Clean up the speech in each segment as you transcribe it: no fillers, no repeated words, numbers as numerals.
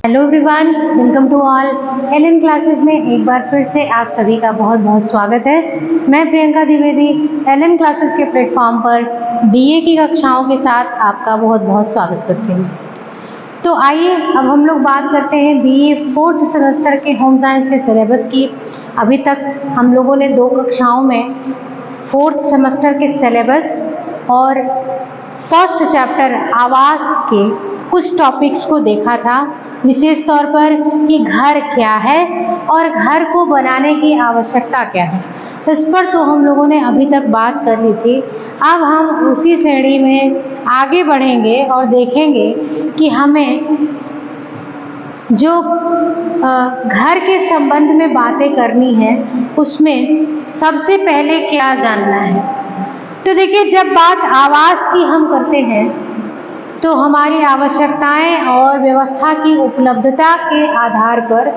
Hello everyone, welcome to all. LN classes में एक बार फिर से आप सभी का बहुत बहुत स्वागत है। मैं प्रियंका द्विवेदी एलएन क्लासेस के प्लेटफॉर्म पर बीए की कक्षाओं के साथ आपका बहुत बहुत स्वागत करती हूँ। तो आइए अब हम लोग बात करते हैं बीए 4th सेमेस्टर के होम साइंस के सिलेबस की। अभी तक हम लोगों ने 2 कक्षाओं में 4th सेमेस्टर के सिलेबस और फर्स्ट चैप्टर आवास के कुछ टॉपिक्स को देखा था, विशेष तौर पर कि घर क्या है और घर को बनाने की आवश्यकता क्या है। इस पर तो हम लोगों ने अभी तक बात कर ली थी। अब हम उसी श्रेणी में आगे बढ़ेंगे और देखेंगे कि हमें जो घर के संबंध में बातें करनी है उसमें सबसे पहले क्या जानना है। तो देखिए, जब बात आवास की हम करते हैं तो हमारी आवश्यकताएं और व्यवस्था की उपलब्धता के आधार पर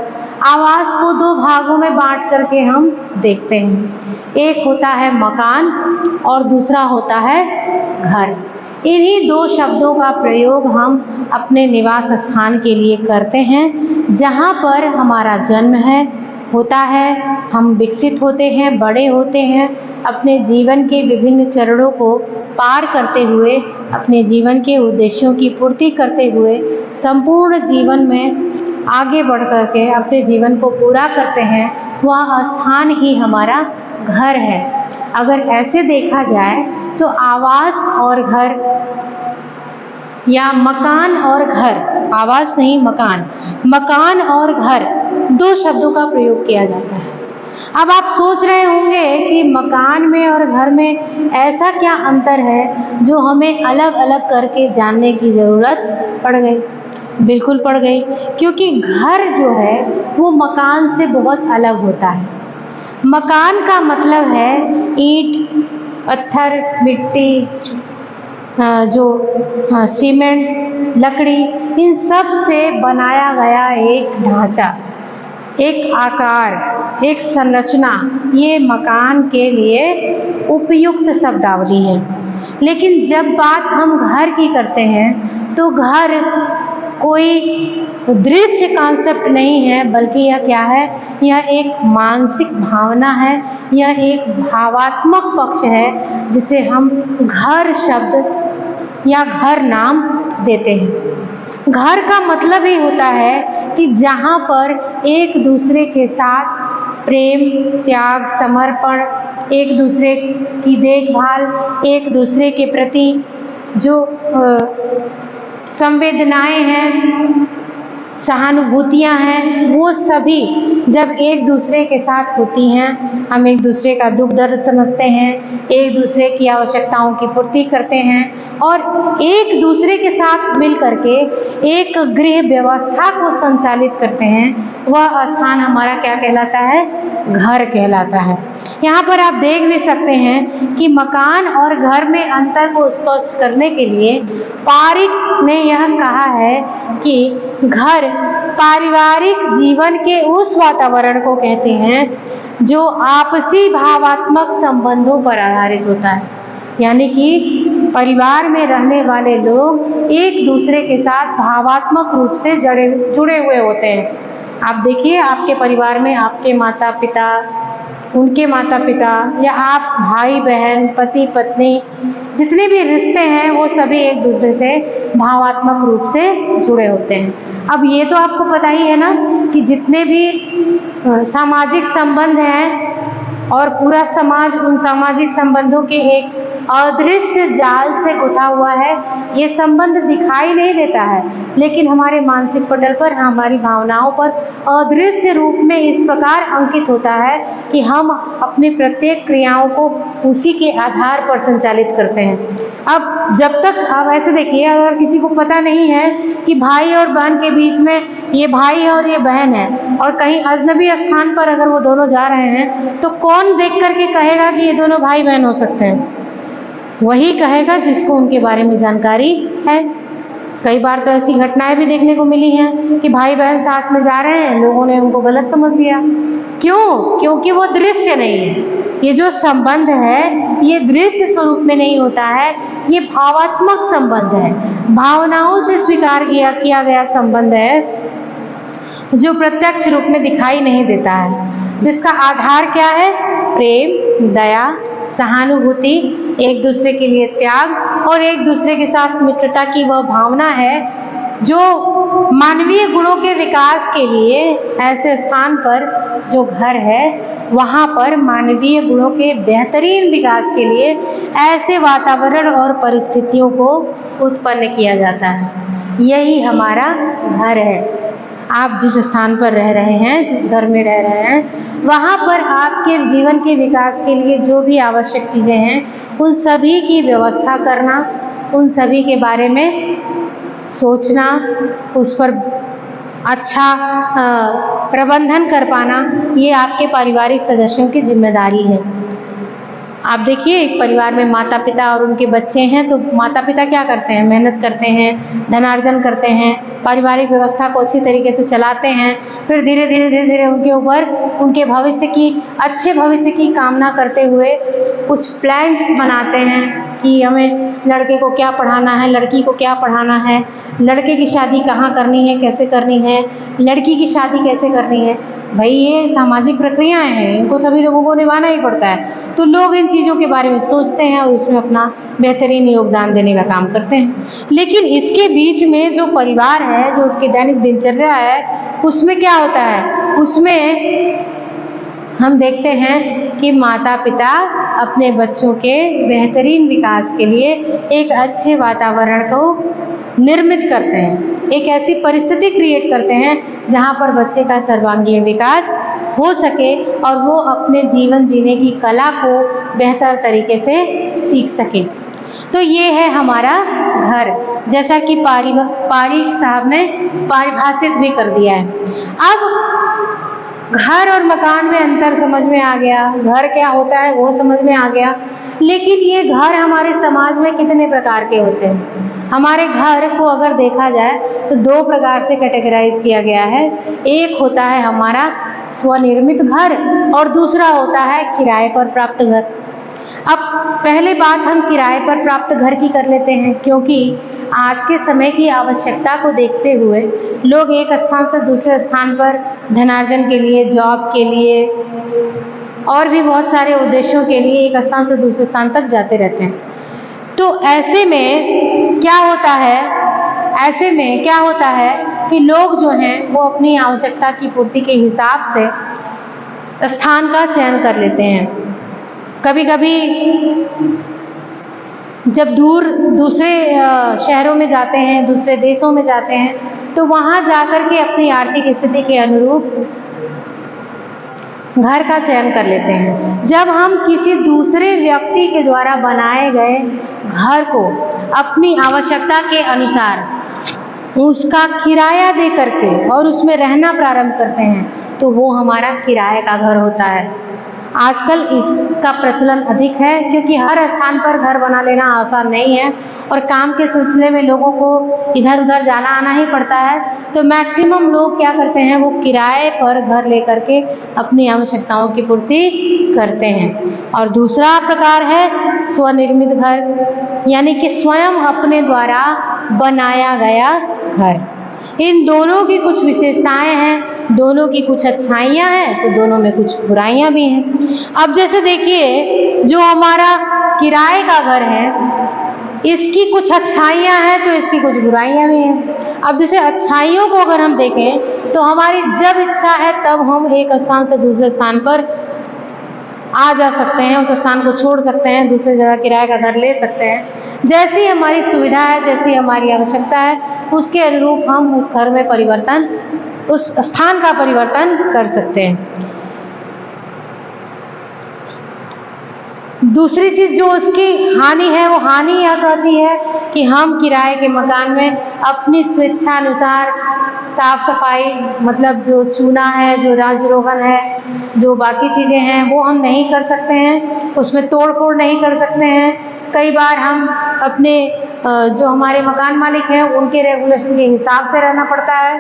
आवास को 2 भागों में बांट करके हम देखते हैं। एक होता है मकान और दूसरा होता है घर। इन्हीं 2 शब्दों का प्रयोग हम अपने निवास स्थान के लिए करते हैं, जहाँ पर हमारा जन्म होता है, हम विकसित होते हैं, बड़े होते हैं, अपने जीवन के विभिन्न चरणों को पार करते हुए, अपने जीवन के उद्देश्यों की पूर्ति करते हुए संपूर्ण जीवन में आगे बढ़ करके अपने जीवन को पूरा करते हैं। वह स्थान ही हमारा घर है। अगर ऐसे देखा जाए तो आवास और घर या मकान और घर, आवास नहीं मकान, मकान और घर 2 शब्दों का प्रयोग किया जाता है। अब आप सोच रहे होंगे कि मकान में और घर में ऐसा क्या अंतर है जो हमें अलग अलग करके जानने की ज़रूरत पड़ गई। बिल्कुल पड़ गई, क्योंकि घर जो है वो मकान से बहुत अलग होता है। मकान का मतलब है ईंट, पत्थर, मिट्टी, सीमेंट, लकड़ी, इन सब से बनाया गया एक ढांचा, एक आकार, एक संरचना, ये मकान के लिए उपयुक्त शब्दावली है। लेकिन जब बात हम घर की करते हैं तो घर कोई दृश्य कॉन्सेप्ट नहीं है, बल्कि यह क्या है, यह एक मानसिक भावना है, यह एक भावात्मक पक्ष है जिसे हम घर शब्द या घर नाम देते हैं। घर का मतलब ही होता है कि जहाँ पर एक दूसरे के साथ प्रेम, त्याग, समर्पण, एक दूसरे की देखभाल, एक दूसरे के प्रति जो संवेदनाएं हैं, सहानुभूतियाँ हैं, वो सभी जब एक दूसरे के साथ होती हैं, हम एक दूसरे का दुख दर्द समझते हैं, एक दूसरे की आवश्यकताओं की पूर्ति करते हैं और एक दूसरे के साथ मिल करके एक गृह व्यवस्था को संचालित करते हैं, वह स्थान हमारा क्या कहलाता है, घर कहलाता है। यहाँ पर आप देख भी सकते हैं कि मकान और घर में अंतर को स्पष्ट करने के लिए पारिक ने यह कहा है कि घर पारिवारिक जीवन के उस वातावरण को कहते हैं जो आपसी भावात्मक संबंधों पर आधारित होता है। यानी कि परिवार में रहने वाले लोग एक दूसरे के साथ भावात्मक रूप से जुड़े हुए होते हैं। आप देखिए, आपके परिवार में आपके माता पिता, उनके माता पिता, या आप भाई बहन, पति पत्नी, जितने भी रिश्ते हैं वो सभी एक दूसरे से भावात्मक रूप से जुड़े होते हैं। अब ये तो आपको पता ही है ना कि जितने भी सामाजिक संबंध हैं और पूरा समाज उन सामाजिक संबंधों के एक अदृश्य जाल से गुथा हुआ है। ये संबंध दिखाई नहीं देता है, लेकिन हमारे मानसिक पटल पर, हमारी भावनाओं पर अदृश्य रूप में इस प्रकार अंकित होता है कि हम अपनी प्रत्येक क्रियाओं को उसी के आधार पर संचालित करते हैं। अब जब तक आप ऐसे देखिए, अगर किसी को पता नहीं है कि भाई और बहन के बीच में ये भाई है और ये बहन है, और कहीं अजनबी स्थान पर अगर वो दोनों जा रहे हैं, तो कौन देख करके कहेगा कि ये दोनों भाई बहन हो सकते हैं? वही कहेगा जिसको उनके बारे में जानकारी है। कई बार तो ऐसी घटनाएं भी देखने को मिली हैं कि भाई बहन साथ में जा रहे हैं, लोगों ने उनको गलत समझ लिया। क्यों? क्योंकि वो दृश्य नहीं है। ये जो संबंध है ये दृश्य स्वरूप में नहीं होता है, ये भावात्मक संबंध है, भावनाओं से स्वीकार किया गया संबंध है। जो प्रत्यक्ष रूप में दिखाई नहीं देता है, जिसका आधार क्या है? प्रेम, दया, सहानुभूति, एक दूसरे के लिए त्याग और एक दूसरे के साथ मित्रता की वह भावना है जो मानवीय गुणों के विकास के लिए ऐसे स्थान पर जो घर है वहाँ पर मानवीय गुणों के बेहतरीन विकास के लिए ऐसे वातावरण और परिस्थितियों को उत्पन्न किया जाता है। यही हमारा घर है। आप जिस स्थान पर रह रहे हैं, जिस घर में रह रहे हैं, वहाँ पर आपके जीवन के विकास के लिए जो भी आवश्यक चीज़ें हैं उन सभी की व्यवस्था करना, उन सभी के बारे में सोचना, उस पर अच्छा प्रबंधन कर पाना, ये आपके पारिवारिक सदस्यों की जिम्मेदारी है। आप देखिए, एक परिवार में माता पिता और उनके बच्चे हैं तो माता पिता क्या करते हैं? मेहनत करते हैं, धनार्जन करते हैं, पारिवारिक व्यवस्था को अच्छी तरीके से चलाते हैं, फिर धीरे धीरे उनके ऊपर उनके भविष्य की, अच्छे भविष्य की कामना करते हुए कुछ प्लान्स बनाते हैं कि हमें लड़के को क्या पढ़ाना है, लड़की को क्या पढ़ाना है, लड़के की शादी कहाँ करनी है, कैसे करनी है, लड़की की शादी कैसे करनी है। भाई ये सामाजिक प्रक्रियाएं हैं, इनको सभी लोगों को निभाना ही पड़ता है। तो लोग इन चीज़ों के बारे में सोचते हैं और उसमें अपना बेहतरीन योगदान देने का काम करते हैं। लेकिन इसके बीच में जो परिवार है, जो उसकी दैनिक दिनचर्या है, उसमें क्या होता है? उसमें हम देखते हैं कि माता पिता अपने बच्चों के बेहतरीन विकास के लिए एक अच्छे वातावरण को निर्मित करते हैं, एक ऐसी परिस्थिति क्रिएट करते हैं जहाँ पर बच्चे का सर्वांगीण विकास हो सके और वो अपने जीवन जीने की कला को बेहतर तरीके से सीख सके। तो ये है हमारा घर, जैसा कि पारीख साहब ने परिभाषित भी कर दिया है। अब घर और मकान में अंतर समझ में आ गया, घर क्या होता है वो समझ में आ गया। लेकिन ये घर हमारे समाज में कितने प्रकार के होते हैं? हमारे घर को अगर देखा जाए तो दो प्रकार से कैटेगराइज किया गया है। एक होता है हमारा स्वनिर्मित घर और दूसरा होता है किराए पर प्राप्त घर। अब पहले बात हम किराए पर प्राप्त घर की कर लेते हैं, क्योंकि आज के समय की आवश्यकता को देखते हुए लोग एक स्थान से दूसरे स्थान पर धनार्जन के लिए, जॉब के लिए और भी बहुत सारे उद्देश्यों के लिए एक स्थान से दूसरे स्थान तक जाते रहते हैं। तो ऐसे में क्या होता है कि लोग जो हैं वो अपनी आवश्यकता की पूर्ति के हिसाब से स्थान का चयन कर लेते हैं। कभी कभी जब दूसरे शहरों में जाते हैं, दूसरे देशों में जाते हैं, तो वहाँ जाकर के अपनी आर्थिक स्थिति के अनुरूप घर का चयन कर लेते हैं। जब हम किसी दूसरे व्यक्ति के द्वारा बनाए गए घर को अपनी आवश्यकता के अनुसार उसका किराया दे करके और उसमें रहना प्रारंभ करते हैं तो वो हमारा किराए का घर होता है। आजकल इसका प्रचलन अधिक है, क्योंकि हर स्थान पर घर बना लेना आसान नहीं है और काम के सिलसिले में लोगों को इधर उधर जाना आना ही पड़ता है। तो मैक्सिमम लोग क्या करते हैं, वो किराए पर घर लेकर के अपनी आवश्यकताओं की पूर्ति करते हैं। और दूसरा प्रकार है स्वनिर्मित घर, यानी कि स्वयं अपने द्वारा बनाया गया घर। इन दोनों की कुछ विशेषताएं हैं, दोनों की कुछ अच्छाइयाँ हैं तो दोनों में कुछ बुराइयाँ भी हैं। अब जैसे देखिए, जो हमारा किराए का घर है इसकी कुछ अच्छाइयाँ हैं तो इसकी कुछ बुराइयाँ भी हैं। अब जैसे अच्छाइयों को अगर हम देखें तो हमारी जब इच्छा है तब हम एक स्थान से दूसरे स्थान पर आ जा सकते हैं, उस स्थान को छोड़ सकते हैं, दूसरी जगह किराए का घर ले सकते हैं। जैसी हमारी सुविधा है, जैसी हमारी आवश्यकता है, उसके अनुरूप हम उस घर में परिवर्तन, उस स्थान का परिवर्तन कर सकते हैं। दूसरी चीज़ जो उसकी हानि है, वो हानि यह कहती है कि हम किराए के मकान में अपनी स्वेच्छानुसार साफ सफाई, मतलब जो चूना है, जो राज रोगन है, जो बाकी चीज़ें हैं वो हम नहीं कर सकते हैं, उसमें तोड़ फोड़ नहीं कर सकते हैं। कई बार हम अपने जो हमारे मकान मालिक हैं उनके रेगुलेशन के हिसाब से रहना पड़ता है,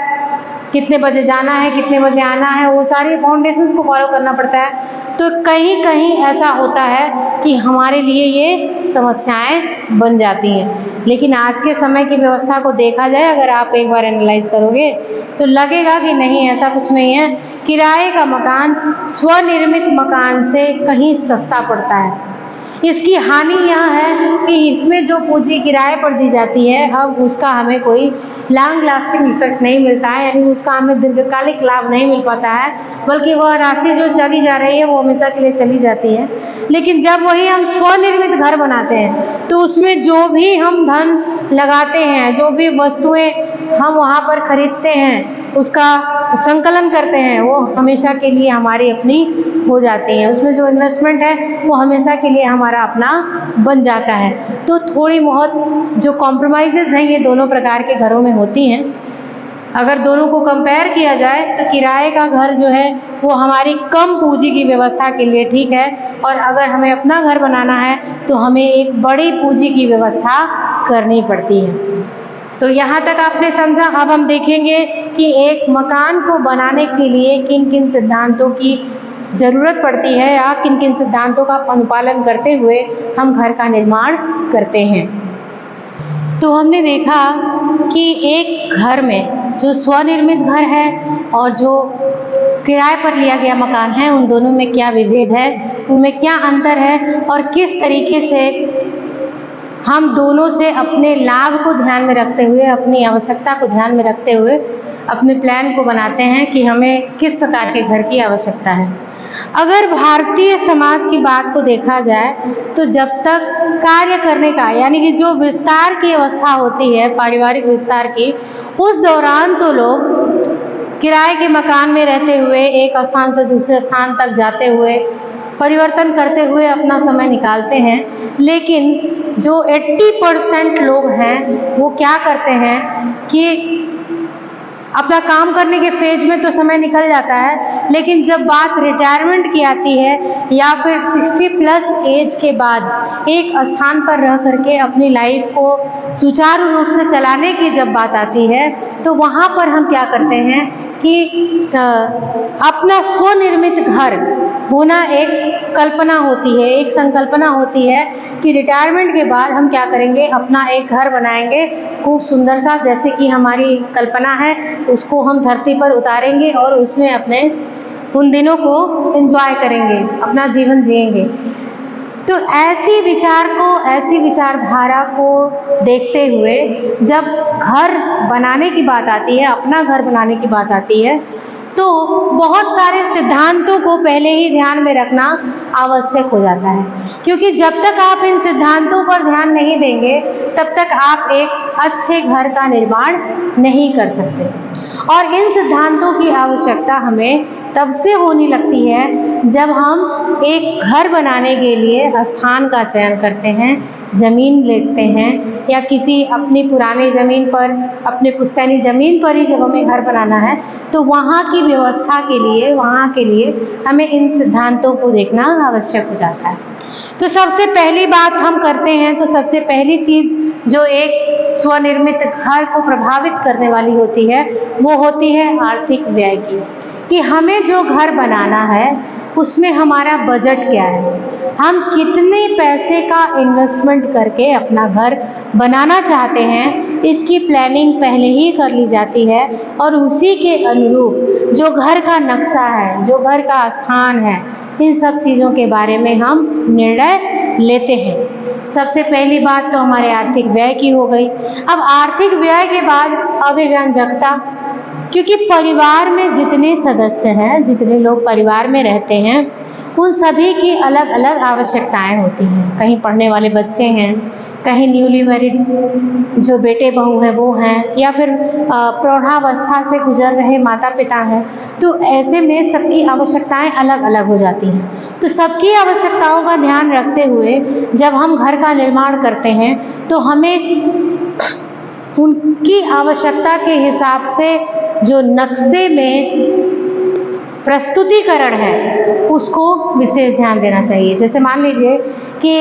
कितने बजे जाना है, कितने बजे आना है, वो सारी फाउंडेशंस को फॉलो करना पड़ता है। तो कहीं कहीं ऐसा होता है कि हमारे लिए ये समस्याएं बन जाती हैं। लेकिन आज के समय की व्यवस्था को देखा जाए, अगर आप एक बार एनालाइज करोगे तो लगेगा कि नहीं, ऐसा कुछ नहीं है। किराए का मकान स्वनिर्मित मकान से कहीं सस्ता पड़ता है। इसकी हानि यह है कि इसमें जो पूंजी किराए पर दी जाती है, अब उसका हमें कोई लॉन्ग लास्टिंग इफेक्ट नहीं मिलता है, यानी उसका हमें दीर्घकालिक लाभ नहीं मिल पाता है, बल्कि वह राशि जो चली जा रही है वो हमेशा के लिए चली जाती है। लेकिन जब वही हम स्वनिर्मित घर बनाते हैं तो उसमें जो भी हम धन लगाते हैं, जो भी वस्तुएं हम वहाँ पर खरीदते हैं, उसका संकलन करते हैं, वो हमेशा के लिए हमारी अपनी हो जाती हैं। उसमें जो इन्वेस्टमेंट है वो हमेशा के लिए हमारा अपना बन जाता है। तो थोड़ी बहुत जो कॉम्प्रोमाइज़ेज़ हैं ये दोनों प्रकार के घरों में होती हैं। अगर दोनों को कंपेयर किया जाए तो किराए का घर जो है वो हमारी कम पूंजी की व्यवस्था के लिए ठीक है, और अगर हमें अपना घर बनाना है तो हमें एक बड़ी पूंजी की व्यवस्था करनी पड़ती है। तो यहाँ तक आपने समझा। अब हम देखेंगे कि एक मकान को बनाने के लिए किन किन सिद्धांतों की ज़रूरत पड़ती है, या किन किन सिद्धांतों का अनुपालन करते हुए हम घर का निर्माण करते हैं। तो हमने देखा कि एक घर में जो स्वनिर्मित घर है और जो किराए पर लिया गया मकान है, उन दोनों में क्या विभेद है, उनमें क्या अंतर है, और किस तरीके से हम दोनों से अपने लाभ को ध्यान में रखते हुए, अपनी आवश्यकता को ध्यान में रखते हुए अपने प्लान को बनाते हैं कि हमें किस प्रकार के घर की आवश्यकता है। अगर भारतीय समाज की बात को देखा जाए तो जब तक कार्य करने का, यानी कि जो विस्तार की अवस्था होती है, पारिवारिक विस्तार की, उस दौरान तो लोग किराए के मकान में रहते हुए एक स्थान से दूसरे स्थान तक जाते हुए, परिवर्तन करते हुए अपना समय निकालते हैं। लेकिन जो 80% लोग हैं वो क्या करते हैं कि अपना काम करने के फेज में तो समय निकल जाता है, लेकिन जब बात रिटायरमेंट की आती है या फिर 60+ एज के बाद एक स्थान पर रह करके अपनी लाइफ को सुचारू रूप से चलाने की जब बात आती है, तो वहाँ पर हम क्या करते हैं कि अपना स्वनिर्मित घर होना एक कल्पना होती है, एक संकल्पना होती है कि रिटायरमेंट के बाद हम क्या करेंगे, अपना एक घर बनाएंगे खूब सुंदर सा, जैसे कि हमारी कल्पना है, उसको हम धरती पर उतारेंगे और उसमें अपने उन दिनों को एंजॉय करेंगे, अपना जीवन जिएंगे। तो ऐसी विचारधारा को देखते हुए जब घर बनाने की बात आती है, अपना घर बनाने की बात आती है, तो बहुत सारे सिद्धांतों को पहले ही ध्यान में रखना आवश्यक हो जाता है, क्योंकि जब तक आप इन सिद्धांतों पर ध्यान नहीं देंगे तब तक आप एक अच्छे घर का निर्माण नहीं कर सकते। और इन सिद्धांतों की आवश्यकता हमें तब से होने लगती है जब हम एक घर बनाने के लिए स्थान का चयन करते हैं, ज़मीन लेते हैं, या किसी अपनी पुरानी ज़मीन पर, अपने पुश्तैनी ज़मीन पर ही जब हमें घर बनाना है तो वहाँ की व्यवस्था के लिए, वहाँ के लिए हमें इन सिद्धांतों को देखना आवश्यक हो जाता है। तो सबसे पहली बात हम करते हैं, तो सबसे पहली चीज़ जो एक स्वनिर्मित घर को प्रभावित करने वाली होती है वो होती है आर्थिक व्यय की, कि हमें जो घर बनाना है उसमें हमारा बजट क्या है, हम कितने पैसे का इन्वेस्टमेंट करके अपना घर बनाना चाहते हैं, इसकी प्लानिंग पहले ही कर ली जाती है, और उसी के अनुरूप जो घर का नक्शा है, जो घर का स्थान है, इन सब चीज़ों के बारे में हम निर्णय लेते हैं। सबसे पहली बात तो हमारे आर्थिक व्यय की हो गई। अब आर्थिक व्यय के बाद अभिव्यंजकता, क्योंकि परिवार में जितने सदस्य हैं, जितने लोग परिवार में रहते हैं, उन सभी की अलग अलग आवश्यकताएं होती हैं। कहीं पढ़ने वाले बच्चे हैं, कहीं न्यूली मैरिड जो बेटे बहू हैं वो हैं, या फिर प्रौढ़ावस्था से गुजर रहे माता पिता हैं। तो ऐसे में सबकी आवश्यकताएं अलग अलग हो जाती हैं। तो सबकी आवश्यकताओं का ध्यान रखते हुए जब हम घर का निर्माण करते हैं तो हमें उनकी आवश्यकता के हिसाब से जो नक्शे में प्रस्तुतिकरण है उसको विशेष ध्यान देना चाहिए। जैसे मान लीजिए कि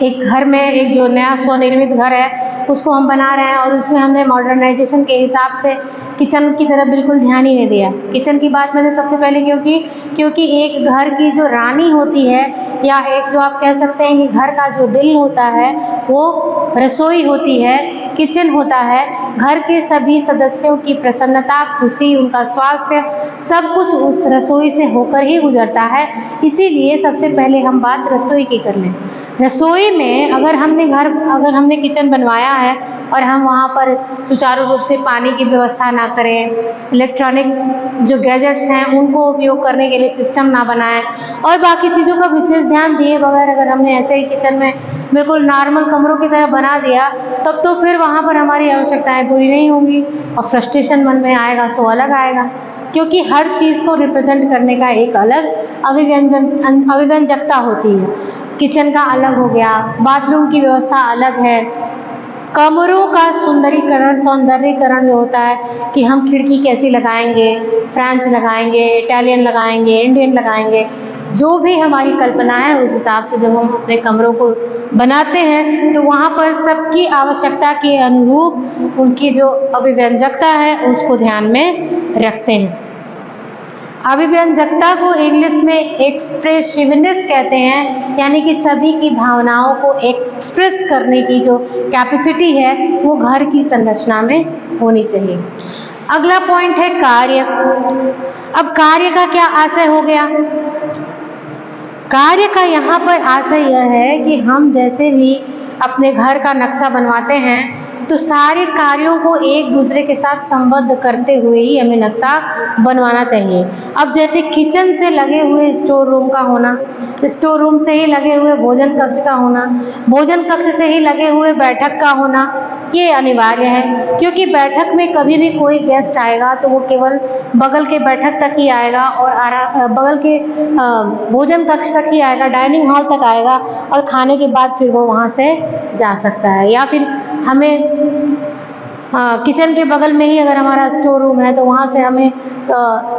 एक घर में एक जो नया स्वनिर्मित घर है उसको हम बना रहे हैं और उसमें हमने मॉडर्नाइजेशन के हिसाब से किचन की तरफ बिल्कुल ध्यान ही नहीं दिया। किचन की बात मैंने सबसे पहले क्योंकि एक घर की जो रानी होती है, या एक जो आप कह सकते हैं कि घर का जो दिल होता है वो रसोई होती है, किचन होता है। घर के सभी सदस्यों की प्रसन्नता, खुशी, उनका स्वास्थ्य सब कुछ उस रसोई से होकर ही गुजरता है। इसीलिए सबसे पहले हम बात रसोई की कर लें। रसोई में अगर हमने किचन बनवाया है और हम वहाँ पर सुचारू रूप से पानी की व्यवस्था ना करें, इलेक्ट्रॉनिक जो गैजेट्स हैं उनको उपयोग करने के लिए सिस्टम ना बनाएं और बाकी चीज़ों का विशेष ध्यान दिए बगैर अगर हमने ऐसे ही किचन में बिल्कुल नॉर्मल कमरों की तरह बना दिया, तब तो फिर वहाँ पर हमारी आवश्यकताएं पूरी नहीं होंगी और फ्रस्ट्रेशन मन में आएगा सो अलग आएगा, क्योंकि हर चीज़ को रिप्रेजेंट करने का एक अलग अभिव्यंजकता होती है। किचन का अलग हो गया, बाथरूम की व्यवस्था अलग है, कमरों का सौंदर्यीकरण जो होता है कि हम खिड़की कैसी लगाएंगे, फ्रेंच लगाएंगे, इटालियन लगाएंगे, इंडियन लगाएंगे, जो भी हमारी कल्पना है उस हिसाब से जब हम अपने कमरों को बनाते हैं तो वहाँ पर सबकी आवश्यकता के अनुरूप उनकी जो अभिव्यंजकता है उसको ध्यान में रखते हैं। अभिव्यंजकता को इंग्लिश में एक्सप्रेसिवनेस कहते हैं, यानी कि सभी की भावनाओं को एक्सप्रेस करने की जो कैपेसिटी है वो घर की संरचना में होनी चाहिए। अगला पॉइंट है कार्य। अब कार्य का क्या आशय हो गया? कार्य का यहाँ पर आशय यह है कि हम जैसे भी अपने घर का नक्शा बनवाते हैं तो सारे कार्यों को एक दूसरे के साथ संबद्ध करते हुए ही हमें नक्शा बनवाना चाहिए। अब जैसे किचन से लगे हुए स्टोर रूम का होना, स्टोर रूम से ही लगे हुए भोजन कक्ष का होना, भोजन कक्ष से ही लगे हुए बैठक का होना, ये अनिवार्य है, क्योंकि बैठक में कभी भी कोई गेस्ट आएगा तो वो केवल बगल के बैठक तक ही आएगा और बगल के भोजन कक्ष तक ही आएगा, डाइनिंग हॉल तक आएगा और खाने के बाद फिर वो वहाँ से जा सकता है। या फिर हमें किचन के बगल में ही अगर हमारा स्टोर रूम है तो वहाँ से हमें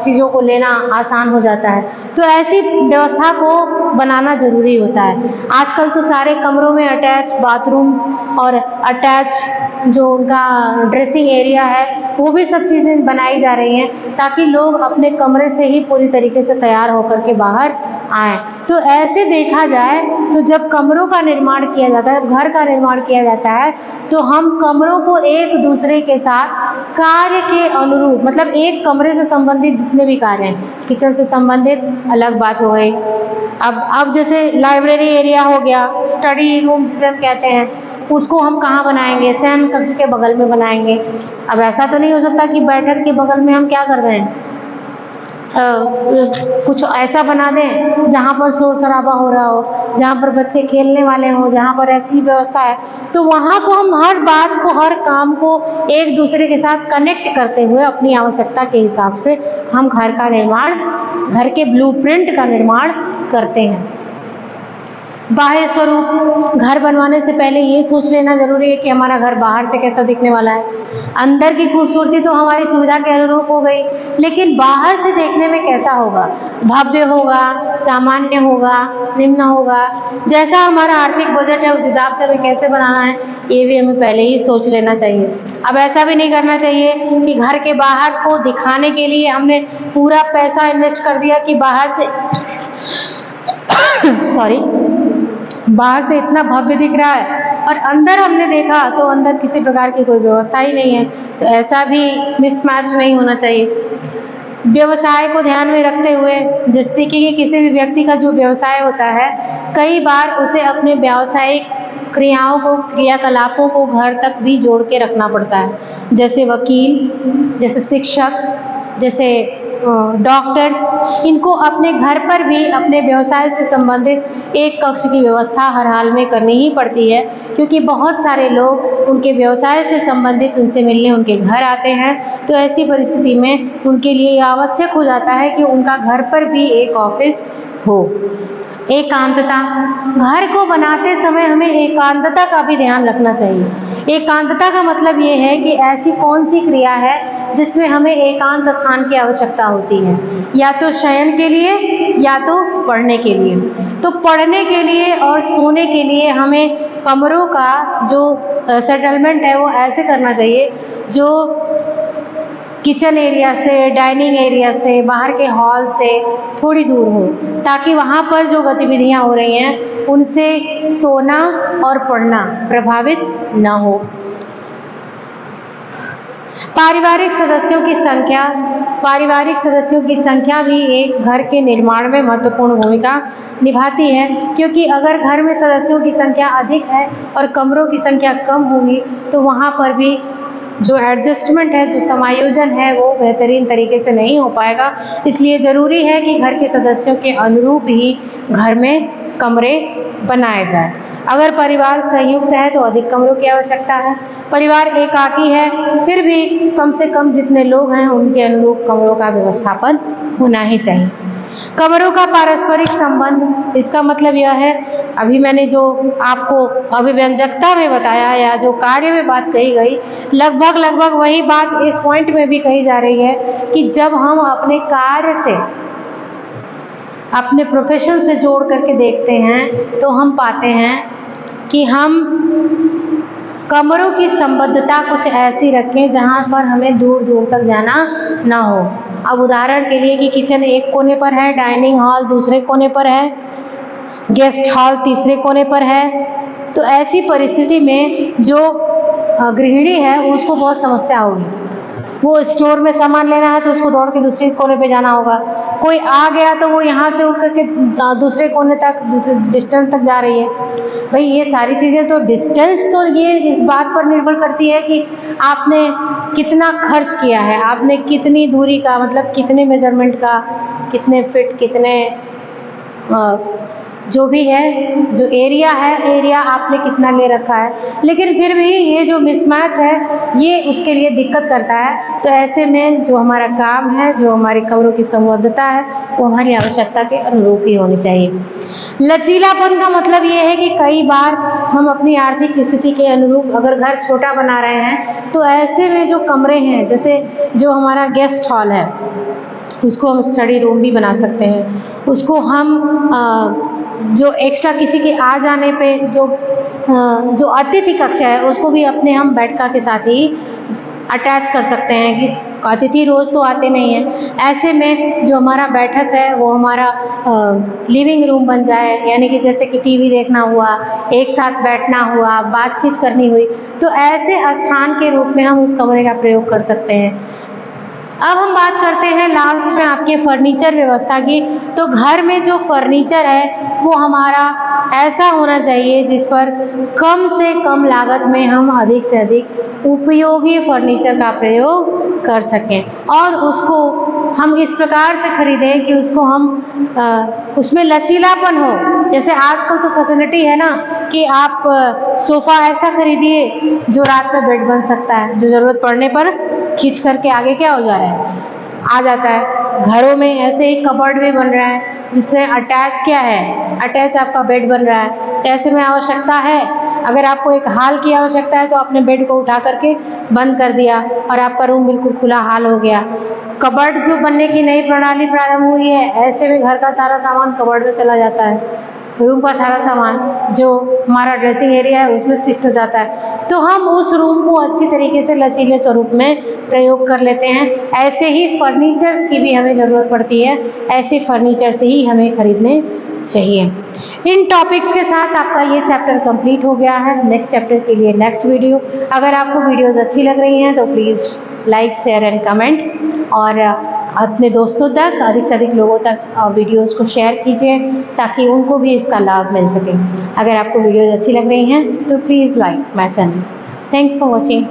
चीज़ों को लेना आसान हो जाता है। तो ऐसी व्यवस्था को बनाना ज़रूरी होता है। आजकल तो सारे कमरों में अटैच बाथरूम्स और अटैच जो उनका ड्रेसिंग एरिया है वो भी सब चीज़ें बनाई जा रही हैं ताकि लोग अपने कमरे से ही पूरी तरीके से तैयार होकर के बाहर आएँ। तो ऐसे देखा जाए तो जब कमरों का निर्माण किया जाता है, घर का निर्माण किया जाता है, तो हम कमरों को एक दूसरे के साथ कार्य के अनुरूप, मतलब एक कमरे से संबंधित जितने भी कार्य हैं, किचन से संबंधित अलग बात हो गई। अब जैसे लाइब्रेरी एरिया हो गया, स्टडी रूम जिसे हम कहते हैं, उसको हम कहाँ बनाएंगे? शयन कक्ष के बगल में बनाएंगे। अब ऐसा तो नहीं हो सकता कि बैठक के बगल में हम क्या कर रहे हैं, कुछ ऐसा बना दें जहाँ पर शोर शराबा हो रहा हो, जहाँ पर बच्चे खेलने वाले हों, जहाँ पर ऐसी व्यवस्था है, तो वहाँ को हम हर बात को, हर काम को एक दूसरे के साथ कनेक्ट करते हुए अपनी आवश्यकता के हिसाब से हम घर के ब्लूप्रिंट का निर्माण करते हैं। बाह्य स्वरूप, घर बनवाने से पहले ये सोच लेना जरूरी है कि हमारा घर बाहर से कैसा दिखने वाला है। अंदर की खूबसूरती तो हमारी सुविधा के अनुरूप हो गई, लेकिन बाहर से देखने में कैसा होगा? भव्य होगा, सामान्य होगा, निम्न होगा, जैसा हमारा आर्थिक बजट है उस हिसाब से हमें कैसे बनाना है ये भी हमें पहले ही सोच लेना चाहिए। अब ऐसा भी नहीं करना चाहिए कि घर के बाहर को दिखाने के लिए हमने पूरा पैसा इन्वेस्ट कर दिया कि बाहर से इतना भव्य दिख रहा है और अंदर हमने देखा तो अंदर किसी प्रकार की कोई व्यवस्था ही नहीं है। तो ऐसा भी मिसमैच नहीं होना चाहिए। व्यवसाय को ध्यान में रखते हुए, जैसे कि किसी भी व्यक्ति का जो व्यवसाय होता है, कई बार उसे अपने व्यावसायिक क्रियाकलापों को घर तक भी जोड़ के रखना पड़ता है, जैसे वकील, जैसे शिक्षक, जैसे डॉक्टर्स, इनको अपने घर पर भी अपने व्यवसाय से संबंधित एक कक्ष की व्यवस्था हर हाल में करनी ही पड़ती है, क्योंकि बहुत सारे लोग उनके व्यवसाय से संबंधित उनसे मिलने उनके घर आते हैं। तो ऐसी परिस्थिति में उनके लिए आवश्यक हो जाता है कि उनका घर पर भी एक ऑफिस हो। एकांतता, घर को बनाते समय हमें एकांतता का भी ध्यान रखना चाहिए। एकांतता का मतलब ये है कि ऐसी कौन सी क्रिया है जिसमें हमें एकांत स्थान की आवश्यकता होती है, या तो शयन के लिए या तो पढ़ने के लिए। तो पढ़ने के लिए और सोने के लिए हमें कमरों का जो सेटलमेंट है वो ऐसे करना चाहिए जो किचन एरिया से, डाइनिंग एरिया से, बाहर के हॉल से थोड़ी दूर हो, ताकि वहाँ पर जो गतिविधियाँ हो रही हैं उनसे सोना और पढ़ना प्रभावित न हो। पारिवारिक सदस्यों की संख्या भी एक घर के निर्माण में महत्वपूर्ण भूमिका निभाती है, क्योंकि अगर घर में सदस्यों की संख्या अधिक है और कमरों की संख्या कम होगी तो वहाँ पर भी जो एडजस्टमेंट है, जो समायोजन है, वो बेहतरीन तरीके से नहीं हो पाएगा। इसलिए ज़रूरी है कि घर के सदस्यों के अनुरूप ही घर में कमरे बनाए जाएं। अगर परिवार संयुक्त है तो अधिक कमरों की आवश्यकता है। परिवार एकाकी है फिर भी कम से कम जितने लोग हैं उनके अनुरूप कमरों का व्यवस्थापन होना ही चाहिए। कमरों का पारस्परिक संबंध, इसका मतलब यह है, अभी मैंने जो आपको अभिव्यंजकता में बताया या जो कार्य में बात कही गई, लगभग वही बात इस पॉइंट में भी कही जा रही है कि जब हम अपने कार्य से, अपने प्रोफेशन से जोड़ करके देखते हैं तो हम पाते हैं कि हम कमरों की संबद्धता कुछ ऐसी रखें जहां पर हमें दूर दूर तक जाना ना हो। अब उदाहरण के लिए कि किचन एक कोने पर है, डाइनिंग हॉल दूसरे कोने पर है, गेस्ट हॉल तीसरे कोने पर है, तो ऐसी परिस्थिति में जो गृहिणी है उसको बहुत समस्या होगी। वो स्टोर में सामान लेना है तो उसको दौड़ के दूसरे कोने पे जाना होगा। कोई आ गया तो वो यहाँ से उठ करके दूसरे कोने तक, दूसरे डिस्टेंस तक जा रही है। भाई ये सारी चीज़ें तो डिस्टेंस तो ये इस बात पर निर्भर करती है कि आपने कितना खर्च किया है, आपने कितनी दूरी का, मतलब कितने मेजरमेंट का, कितने फिट, कितने जो भी है, जो एरिया है, एरिया आपने कितना ले रखा है। लेकिन फिर भी ये जो मिसमैच है ये उसके लिए दिक्कत करता है। तो ऐसे में जो हमारा काम है, जो हमारी कमरों की संबद्धता है, वो हमारी आवश्यकता के अनुरूप ही होनी चाहिए। लचीलापन का मतलब ये है कि कई बार हम अपनी आर्थिक स्थिति के अनुरूप अगर घर छोटा बना रहे हैं तो ऐसे में जो कमरे हैं, जैसे जो हमारा गेस्ट हॉल है उसको हम स्टडी रूम भी बना सकते हैं। उसको हम जो एक्स्ट्रा किसी के आ जाने पे जो अतिथि कक्षा है उसको भी अपने हम बैठका के साथ ही अटैच कर सकते हैं कि अतिथि रोज़ तो आते नहीं हैं। ऐसे में जो हमारा बैठक है वो हमारा लिविंग रूम बन जाए, यानी कि जैसे कि टीवी देखना हुआ, एक साथ बैठना हुआ, बातचीत करनी हुई, तो ऐसे स्थान के रूप में हम उस कमरे का प्रयोग कर सकते हैं। अब हम बात करते हैं लास्ट में आपके फर्नीचर व्यवस्था की। तो घर में जो फर्नीचर है वो हमारा ऐसा होना चाहिए जिस पर कम से कम लागत में हम अधिक से अधिक उपयोगी फर्नीचर का प्रयोग कर सकें और उसको हम इस प्रकार से खरीदें कि उसको हम उसमें लचीलापन हो। जैसे आजकल तो फैसिलिटी है ना कि आप सोफ़ा ऐसा खरीदिए जो रात में बेड बन सकता है, जो ज़रूरत पड़ने पर खींच करके आगे क्या हो जा रहा है, आ जाता है। घरों में ऐसे ही कबर्ड भी बन रहा है जिसमें अटैच क्या है, अटैच आपका बेड बन रहा है। तो ऐसे में आवश्यकता है, अगर आपको एक हॉल की आवश्यकता है तो आपने बेड को उठा करके बंद कर दिया और आपका रूम बिल्कुल खुला हॉल हो गया। कबर्ड जो बनने की नई प्रणाली प्रारंभ हुई है, ऐसे में घर का सारा सामान कबर्ड में चला जाता है, रूम का सारा सामान जो हमारा ड्रेसिंग एरिया है उसमें शिफ्ट हो जाता है। तो हम उस रूम को अच्छी तरीके से लचीले स्वरूप में प्रयोग कर लेते हैं। ऐसे ही फर्नीचर्स की भी हमें ज़रूरत पड़ती है, ऐसे फर्नीचर्स ही हमें खरीदने चाहिए। इन टॉपिक्स के साथ आपका ये चैप्टर कंप्लीट हो गया है। नेक्स्ट चैप्टर के लिए नेक्स्ट वीडियो। अगर आपको वीडियोज़ अच्छी लग रही हैं तो please like, share and comment और अपने दोस्तों तक, अधिक से अधिक लोगों तक वीडियोज़ को शेयर कीजिए ताकि उनको भी इसका लाभ मिल सके। अगर आपको वीडियोज़ अच्छी लग रही हैं तो please like my channel. Thanks for watching.